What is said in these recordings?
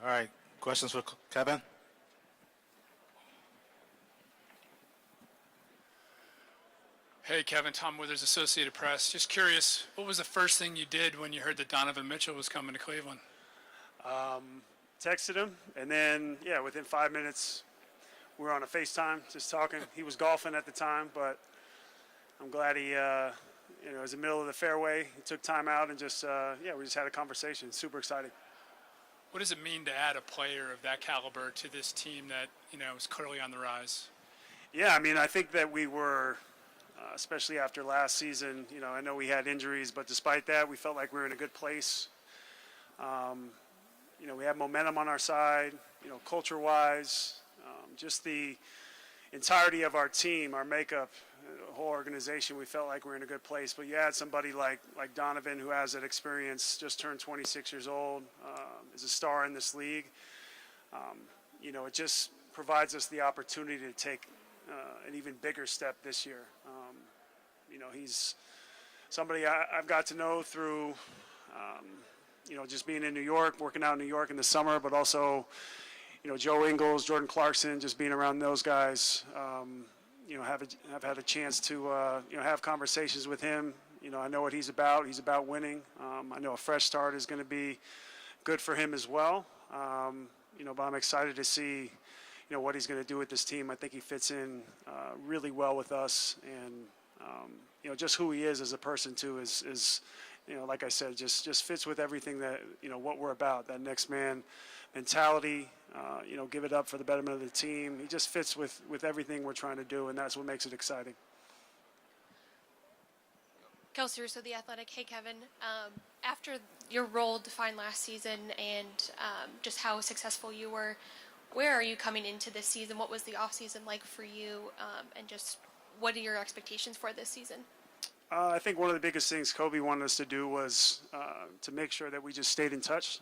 All right. Questions for Kevin? Hey, Kevin, Tom Withers, Associated Press. Just curious, what was the first thing you did when you heard that Donovan Mitchell was coming to Cleveland? Texted him, and then, within 5 minutes, we were on a FaceTime just talking. He was golfing at the time, but I'm glad he, was in the middle of the fairway. He took time out and just, we just had a conversation. Super exciting. What does it mean to add a player of that caliber to this team that, is clearly on the rise? Yeah, I mean, I think that we were, especially after last season, I know we had injuries, but despite that, we felt like we were in a good place. We had momentum on our side, culture-wise, just the entirety of our team, our makeup, the whole organization, we felt like we were in a good place. But you add somebody like Donovan, who has that experience, just turned 26 years old, is a star in this league. It just provides us the opportunity to take an even bigger step this year. He's somebody I've got to know through, just being in New York, working out in New York in the summer, but also, Joe Ingles, Jordan Clarkson, just being around those guys, have had a chance to, have conversations with him. I know what he's about. He's about winning. I know a fresh start is going to be good for him as well. But I'm excited to see, what he's going to do with this team. I think he fits in really well with us, and just who he is as a person too is like I said, just fits with everything that what we're about. That next man mentality. Give it up for the betterment of the team. He just fits with everything we're trying to do, and that's what makes it exciting. Kelsey Russo, The Athletic. Hey, Kevin. After your role defined last season and just how successful you were, where are you coming into this season? What was the offseason like for you? And just what are your expectations for this season? I think one of the biggest things Kobe wanted us to do was to make sure that we just stayed in touch.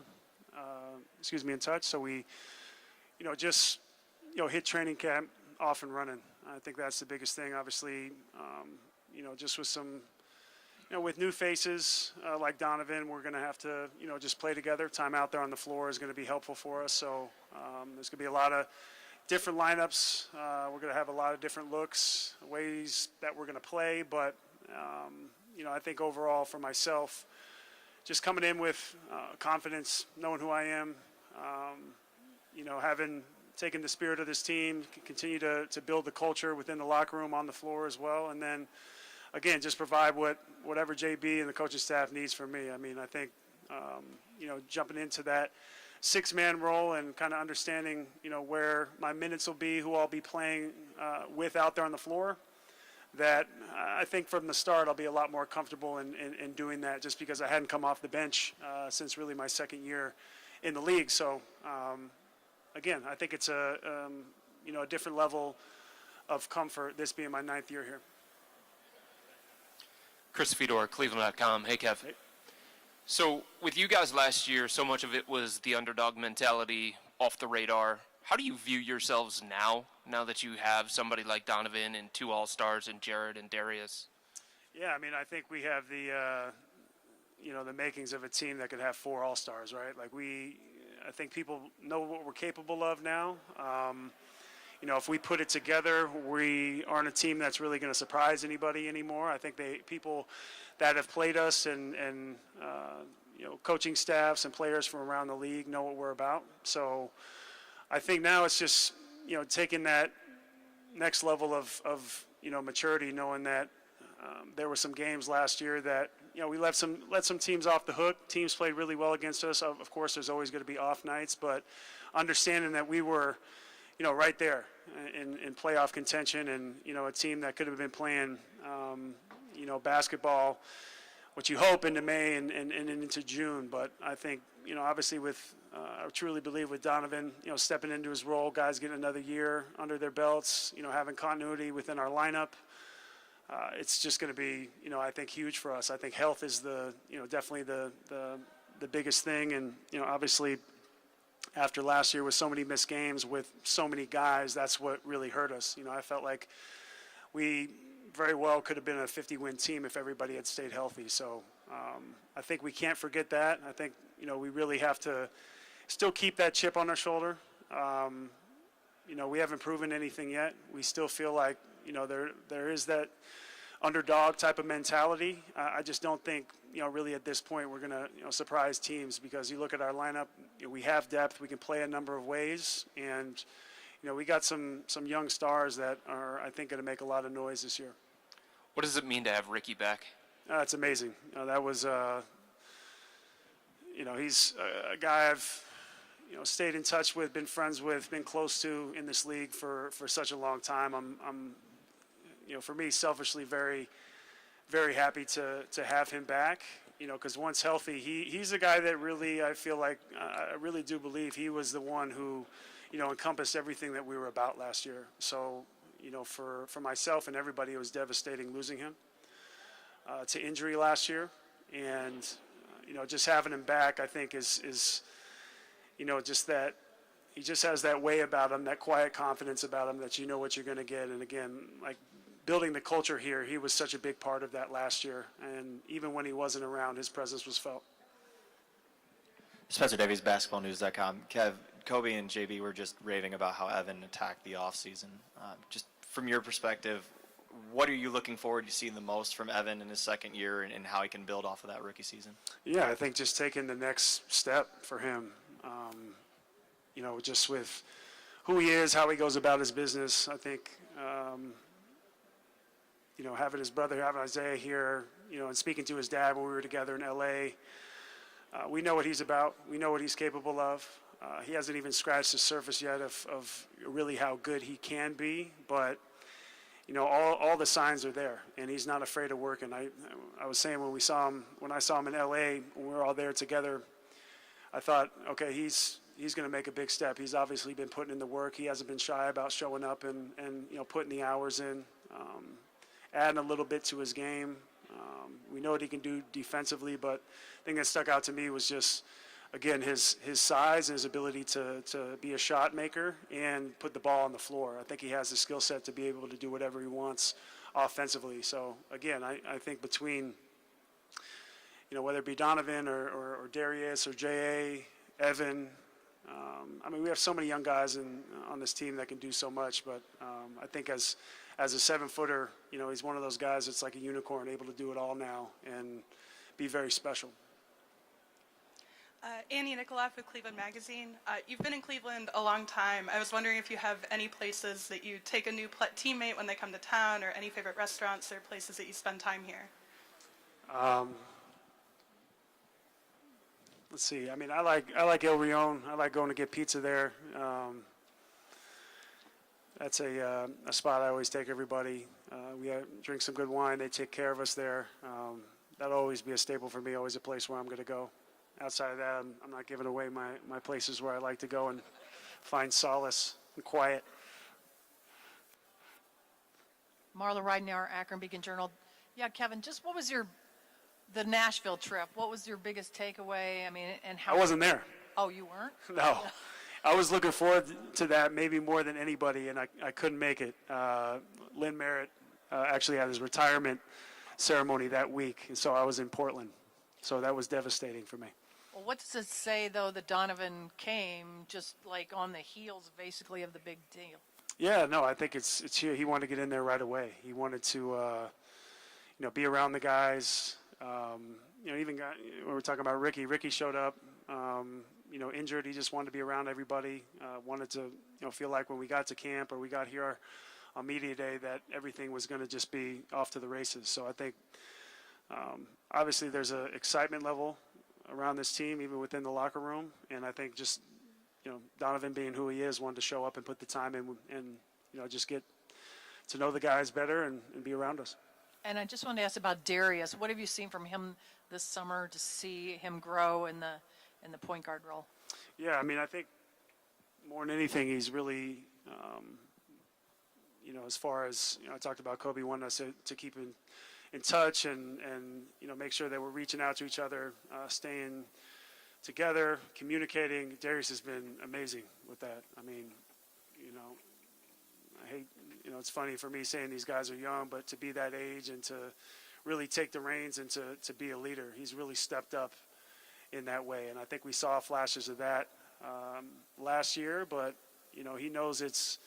So we, just, hit training camp off and running. I think that's the biggest thing. Obviously, just with some, with new faces like Donovan, we're going to have to, just play together. Time out there on the floor is going to be helpful for us. So there's going to be a lot of different lineups. We're going to have a lot of different looks, ways that we're going to play. But, I think overall for myself, just coming in with confidence, knowing who I am, having taken the spirit of this team, continue to build the culture within the locker room, on the floor as well, and then, again, just provide whatever JB and the coaching staff needs from me. I mean, I think, jumping into that six-man role and kind of understanding, where my minutes will be, who I'll be playing with out there on the floor, that I think from the start I'll be a lot more comfortable in doing that, just because I hadn't come off the bench since really my second year in the league. So, again, I think it's a different level of comfort, this being my 9th year here. Chris Fedor, Cleveland.com. Hey, Kev. Hey. So with you guys last year, so much of it was the underdog mentality, off the radar. How do you view yourselves now that you have somebody like Donovan and 2 All-Stars and Jarrett and Darius? Yeah, I mean, I think we have the makings of a team that could have 4 All-Stars, right? I think people know what we're capable of now. If we put it together, we aren't a team that's really going to surprise anybody anymore. I think people that have played us and coaching staffs and players from around the league know what we're about. So I think now it's just, taking that next level of maturity, knowing that there were some games last year that, we let some teams off the hook. Teams played really well against us. Of course, there's always going to be off nights, but understanding that we were, right there in playoff contention, and, a team that could have been playing, basketball, what you hope into May and into June. But I think, obviously I truly believe with Donovan, stepping into his role, guys getting another year under their belts, having continuity within our lineup, it's just going to be, I think huge for us. I think health is definitely the biggest thing. And, obviously after last year with so many missed games with so many guys, that's what really hurt us. I felt like we very well could have been a 50-win team if everybody had stayed healthy. So I think we can't forget that. I think, we really have to still keep that chip on our shoulder. We haven't proven anything yet. We still feel like, there is that underdog type of mentality. I just don't think, really at this point we're going to, surprise teams, because you look at our lineup, we have depth. We can play a number of ways, and, we got some young stars that are, I think, going to make a lot of noise this year. What does it mean to have Ricky back? It's amazing. That was, he's a guy I've, stayed in touch with, been friends with, been close to in this league for such a long time. I'm for me, selfishly, very, very happy to have him back. Because once healthy, he's a guy that really, I feel like, I really do believe he was the one who, encompassed everything that we were about last year. So, for myself and everybody, it was devastating losing him to injury last year. And, just having him back, I think, is just that he just has that way about him, that quiet confidence about him that you know what you're going to get. And again, like building the culture here, he was such a big part of that last year. And even when he wasn't around, his presence was felt. Spencer Davies, BasketballNews.com. Kev, Kobe and JB were just raving about how Evan attacked the offseason. Just from your perspective, what are you looking forward to seeing the most from Evan in his second year, and how he can build off of that rookie season? Yeah, I think just taking the next step for him. Just with who he is, how he goes about his business. I think, having his brother, having Isaiah here, and speaking to his dad when we were together in L.A., we know what he's about. We know what he's capable of. He hasn't even scratched the surface yet of really how good he can be, but all the signs are there, and he's not afraid of working. I was saying when I saw him in L.A., when we were all there together, I thought, okay, he's going to make a big step. He's obviously been putting in the work. He hasn't been shy about showing up and putting the hours in, adding a little bit to his game. We know what he can do defensively, but the thing that stuck out to me was just, again, his size and his ability to be a shot maker and put the ball on the floor. I think he has the skill set to be able to do whatever he wants offensively. So, again, I think between, whether it be Donovan or Darius or J.A., Evan, we have so many young guys on this team that can do so much, but I think as a 7-footer, he's one of those guys that's like a unicorn, able to do it all now and be very special. Annie Nikolaff with Cleveland Magazine. You've been in Cleveland a long time. I was wondering if you have any places that you take a new teammate when they come to town, or any favorite restaurants or places that you spend time here. Let's see. I like El Rion. I like going to get pizza there. That's a spot I always take everybody. We drink some good wine. They take care of us there. That'll always be a staple for me, always a place where I'm going to go. Outside of that, I'm not giving away my places where I like to go and find solace and quiet. Marla Ridenour, Akron Beacon Journal. Yeah, Kevin, just what was the Nashville trip? What was your biggest takeaway? And how? I wasn't there. Oh, you weren't? No. I was looking forward to that maybe more than anybody, and I couldn't make it. Lynn Merritt actually had his retirement ceremony that week, and so I was in Portland. So that was devastating for me. Well, what does it say, though, that Donovan came just like on the heels, basically, of the big deal? Yeah, no, I think it's here. He wanted to get in there right away. He wanted to, be around the guys. Even when we're talking about Ricky. Ricky showed up, injured. He just wanted to be around everybody. Wanted to, feel like when we got to camp or we got here on media day that everything was going to just be off to the races. So I think, obviously, there's an excitement level around this team, even within the locker room. And I think just, Donovan being who he is, wanted to show up and put the time in and just get to know the guys better and be around us. And I just wanted to ask about Darius. What have you seen from him this summer to see him grow in the point guard role? Yeah, I think more than anything, he's really, as far as, I talked about Kobe wanting us to keep in touch and make sure that we're reaching out to each other, staying together, communicating. Darius has been amazing with that. I hate, it's funny for me saying these guys are young, but to be that age and to really take the reins and to be a leader, he's really stepped up in that way. And I think we saw flashes of that last year, but he knows it's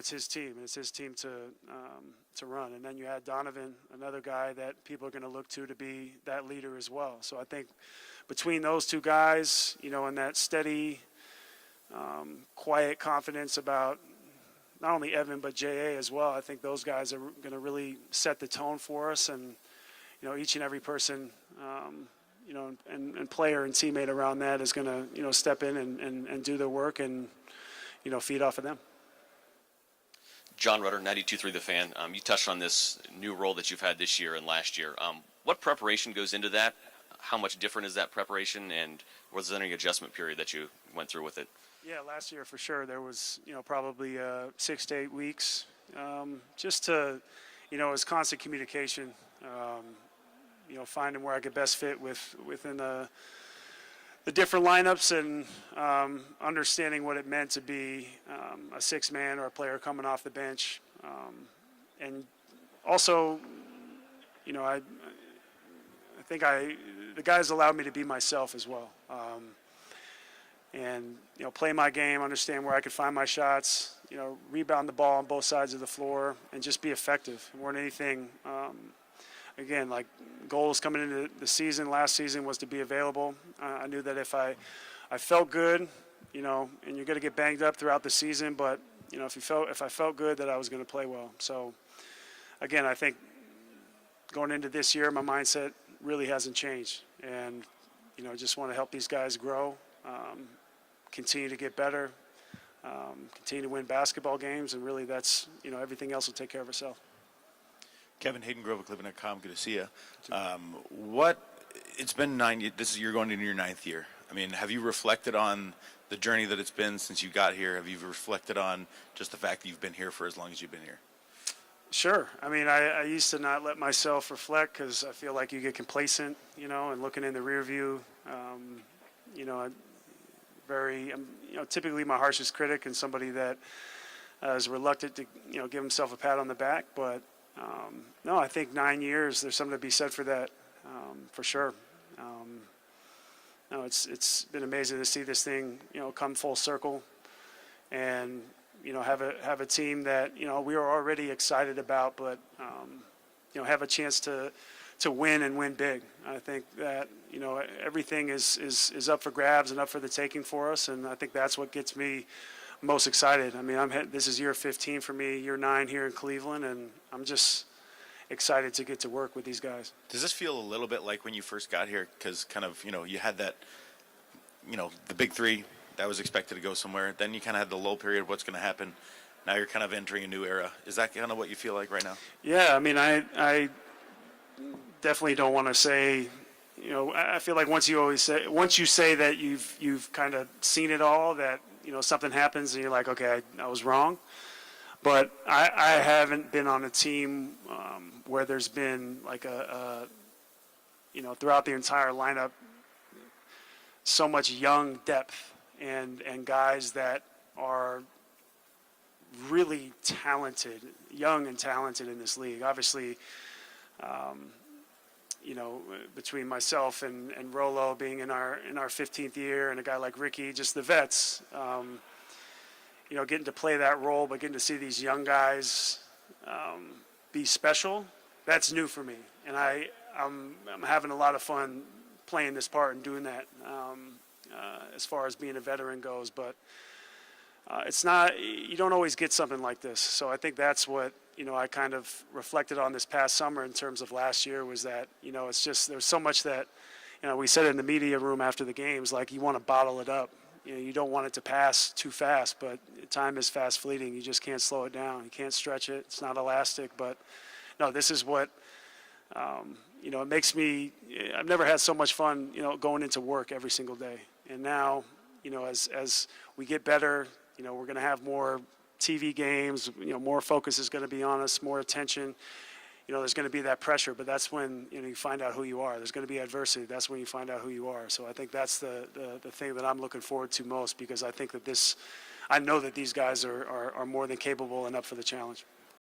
his team, and it's his team to run. And then you had Donovan, another guy that people are going to look to be that leader as well. So I think between those two guys, and that steady, quiet confidence about not only Evan but JA as well, I think those guys are going to really set the tone for us. And each and every person, and player and teammate around that is going to step in and do their work and feed off of them. John Rutter, 92.3 The Fan. You touched on this new role that you've had this year and last year. What preparation goes into that? How much different is that preparation, and was there any adjustment period that you went through with it? Yeah, last year for sure there was probably 6 to 8 weeks, just to it was constant communication. Finding where I could best fit within the different lineups, and understanding what it meant to be a six-man or a player coming off the bench. And also, I think the guys allowed me to be myself as well. And play my game, understand where I could find my shots, rebound the ball on both sides of the floor, and just be effective. More than anything, again, like goals coming into the season, last season was to be available. I knew that if I felt good, and you're going to get banged up throughout the season, but if I felt good, that I was going to play well. So again, I think going into this year, my mindset really hasn't changed, and just want to help these guys grow, continue to get better, continue to win basketball games, and really that's everything else will take care of itself. Kevin Hayden Grove of Cleveland.com. Good to see you. It's been 9 years. You're going into your 9th year. I mean, have you reflected on the journey that it's been since you got here? Have you reflected on just the fact that you've been here for as long as you've been here? Sure. I mean, I used to not let myself reflect because I feel like you get complacent, and looking in the rear view. I'm typically my harshest critic and somebody that is reluctant to, give himself a pat on the back. But no, I think 9 years, there's something to be said for that, for sure. No, it's been amazing to see this thing, come full circle, and have a team that we were already excited about, but have a chance to win and win big. I think that everything is up for grabs and up for the taking for us, and I think that's what gets me most excited. I mean, this is year 15 for me, year 9 here in Cleveland, and I'm just excited to get to work with these guys. Does this feel a little bit like when you first got here? Because kind of, you had that, the big three that was expected to go somewhere. Then you kind of had the lull period. What's going to happen? Now you're kind of entering a new era. Is that kind of what you feel like right now? Yeah, I mean, I definitely don't want to say, I feel like once you say that you've kind of seen it all, that, something happens and you're like, okay, I was wrong. But I haven't been on a team where there's been like throughout the entire lineup, so much young depth and guys that are really talented, young and talented in this league. Obviously, between myself and Rolo being in our 15th year, and a guy like Ricky, just the vets, getting to play that role, but getting to see these young guys be special, that's new for me. And I'm having a lot of fun playing this part and doing that as far as being a veteran goes. But it's not, you don't always get something like this. So I think that's what, I kind of reflected on this past summer in terms of last year, was that, it's just, there's so much that, we said it in the media room after the games, like you want to bottle it up. You don't want it to pass too fast, but time is fast fleeting. You just can't slow it down. You can't stretch it. It's not elastic. But no, this is what, it makes me, I've never had so much fun, going into work every single day. And now, as we get better, we're going to have more TV games, more focus is going to be on us, more attention. There's going to be that pressure, but that's when, you find out who you are. There's going to be adversity. That's when you find out who you are. So I think that's the thing that I'm looking forward to most, because I think that I know that these guys are more than capable and up for the challenge.